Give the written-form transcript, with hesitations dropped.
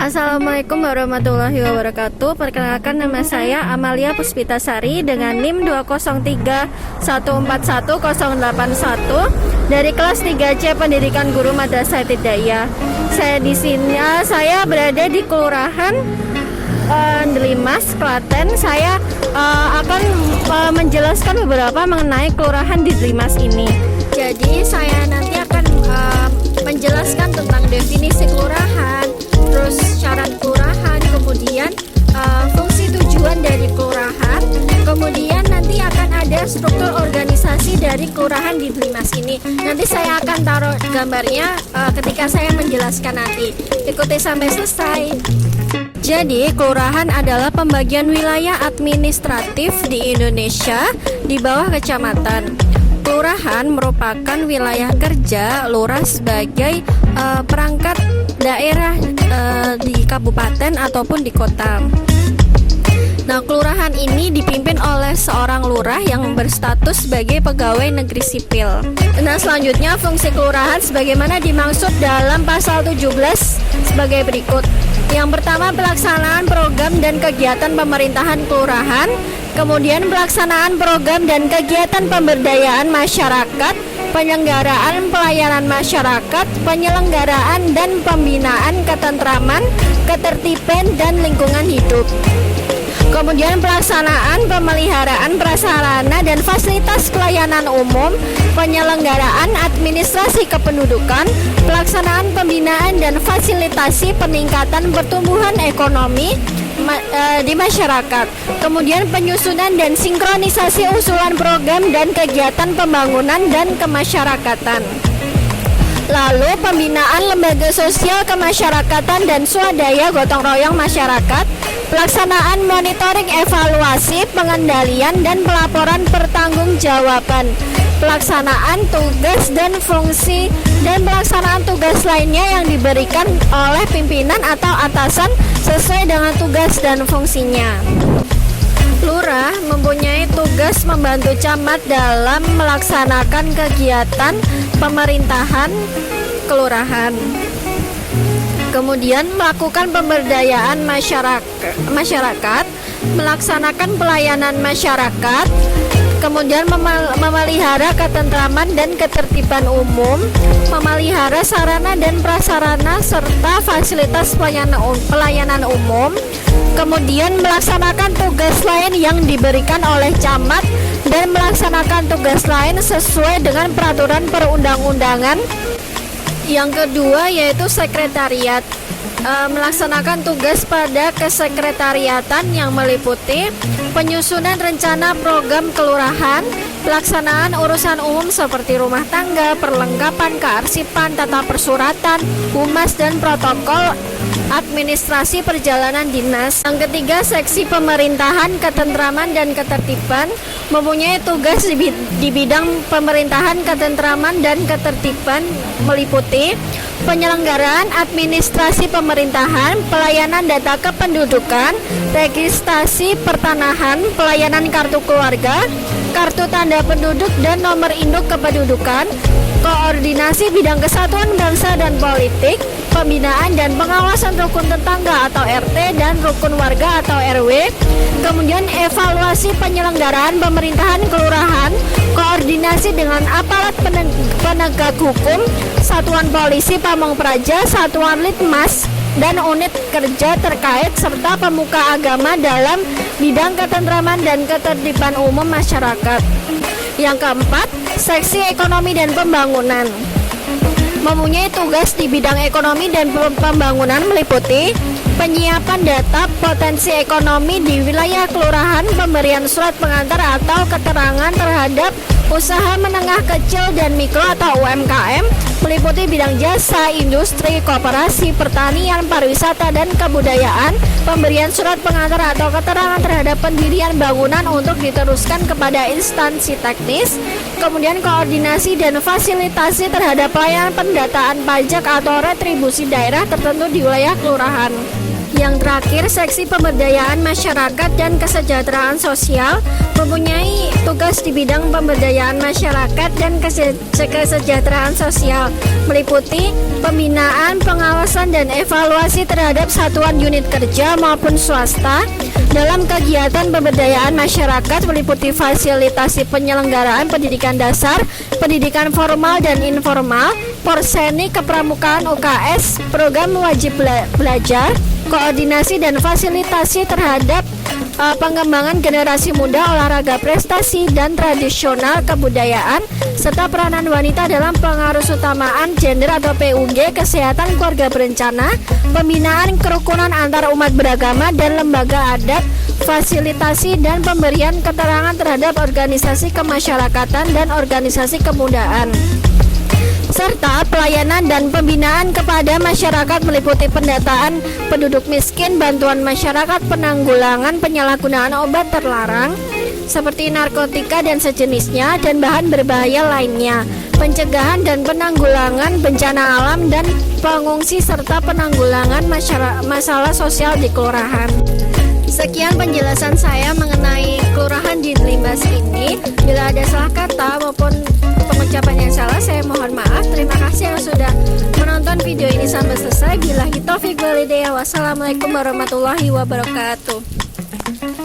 Assalamualaikum warahmatullahi wabarakatuh. Perkenalkan, nama saya Amalia Puspitasari dengan NIM 203141081 dari kelas 3C Pendidikan Guru Madrasah Ibtidaiyah. Saya berada di Kelurahan Delimas, Klaten. Saya akan menjelaskan beberapa mengenai kelurahan di Delimas ini. Jadi saya nanti akan menjelaskan tentang definisi kelurahan, terus syarat kelurahan, kemudian fungsi tujuan dari kelurahan, kemudian nanti akan ada struktur organisasi dari kelurahan di Delimas ini. Nanti saya akan taruh gambarnya ketika saya menjelaskan nanti. Ikuti sampai selesai. Jadi, kelurahan adalah pembagian wilayah administratif di Indonesia di bawah kecamatan. Kelurahan merupakan wilayah kerja lurah sebagai perangkat daerah di kabupaten ataupun di kota. Nah, kelurahan ini dipimpin oleh seorang lurah yang berstatus sebagai pegawai negeri sipil. Nah, selanjutnya fungsi kelurahan sebagaimana dimaksud dalam pasal 17 sebagai berikut. Yang pertama, pelaksanaan program dan kegiatan pemerintahan kelurahan, kemudian pelaksanaan program dan kegiatan pemberdayaan masyarakat, penyelenggaraan pelayanan masyarakat, penyelenggaraan dan pembinaan ketentraman, ketertiban dan lingkungan hidup. Kemudian pelaksanaan pemeliharaan prasarana dan fasilitas pelayanan umum, penyelenggaraan administrasi kependudukan, pelaksanaan pembinaan dan fasilitasi peningkatan pertumbuhan ekonomi di masyarakat. Kemudian penyusunan dan sinkronisasi usulan program dan kegiatan pembangunan dan kemasyarakatan. Lalu pembinaan lembaga sosial kemasyarakatan dan swadaya gotong royong masyarakat, pelaksanaan monitoring, evaluasi, pengendalian dan pelaporan pertanggungjawaban, pelaksanaan tugas dan fungsi dan pelaksanaan tugas lainnya yang diberikan oleh pimpinan atau atasan sesuai dengan tugas dan fungsinya. Lurah mempunyai tugas membantu camat dalam melaksanakan kegiatan pemerintahan kelurahan. Kemudian melakukan pemberdayaan masyarakat, melaksanakan pelayanan masyarakat, kemudian memelihara ketentraman dan ketertiban umum, memelihara sarana dan prasarana serta fasilitas pelayanan umum, kemudian melaksanakan tugas lain yang diberikan oleh camat dan melaksanakan tugas lain sesuai dengan peraturan perundang-undangan. Yang kedua yaitu sekretariat, melaksanakan tugas pada kesekretariatan yang meliputi penyusunan rencana program kelurahan, pelaksanaan urusan umum seperti rumah tangga, perlengkapan kearsipan, tata persuratan, humas dan protokol administrasi perjalanan dinas. Yang ketiga, seksi pemerintahan, ketentraman dan ketertiban, mempunyai tugas di bidang pemerintahan, ketentraman dan ketertiban meliputi penyelenggaraan administrasi pemerintahan, pelayanan data kependudukan, registrasi pertanahan, pelayanan kartu keluarga, kartu tanda penduduk dan nomor induk kependudukan, koordinasi bidang kesatuan bangsa dan politik, pembinaan dan pengawasan rukun tetangga atau RT dan rukun warga atau RW, kemudian evaluasi penyelenggaraan pemerintahan kelurahan, koordinasi dengan aparat penegak hukum, satuan polisi Pamong Praja, satuan litmas dan unit kerja terkait serta pemuka agama dalam bidang ketentraman dan ketertiban umum masyarakat. Yang keempat, seksi ekonomi dan pembangunan, mempunyai tugas di bidang ekonomi dan pembangunan meliputi penyiapan data potensi ekonomi di wilayah kelurahan, pemberian surat pengantar atau keterangan terhadap usaha menengah kecil dan mikro atau UMKM, meliputi bidang jasa, industri, koperasi, pertanian, pariwisata, dan kebudayaan, pemberian surat pengantar atau keterangan terhadap pendirian bangunan untuk diteruskan kepada instansi teknis, kemudian koordinasi dan fasilitasi terhadap pelayanan pendataan pajak atau retribusi daerah tertentu di wilayah kelurahan. Yang terakhir, seksi pemberdayaan masyarakat dan kesejahteraan sosial mempunyai tugas di bidang pemberdayaan masyarakat dan kesejahteraan sosial, meliputi pembinaan, pengawasan, dan evaluasi terhadap satuan unit kerja maupun swasta dalam kegiatan pemberdayaan masyarakat, meliputi fasilitasi penyelenggaraan pendidikan dasar, pendidikan formal dan informal, porseni kepramukaan UKS, program wajib belajar, koordinasi dan fasilitasi terhadap pengembangan generasi muda, olahraga prestasi dan tradisional kebudayaan, serta peranan wanita dalam pengaruh utamaan gender atau PUG, kesehatan keluarga berencana, pembinaan kerukunan antar umat beragama dan lembaga adat, fasilitasi dan pemberian keterangan terhadap organisasi kemasyarakatan dan organisasi kemudaan, serta pelayanan dan pembinaan kepada masyarakat meliputi pendataan penduduk miskin, bantuan masyarakat, penanggulangan penyalahgunaan obat terlarang seperti narkotika dan sejenisnya dan bahan berbahaya lainnya, pencegahan dan penanggulangan bencana alam dan pengungsi, serta penanggulangan masalah sosial di kelurahan. Sekian penjelasan saya mengenai kelurahan di Limbas ini. Bila ada salah kata maupun pengucapan yang salah, saya mohon maaf. Terima kasih yang sudah menonton video ini sampai selesai. Billahi taufiq wal hidayah. Wassalamualaikum warahmatullahi wabarakatuh.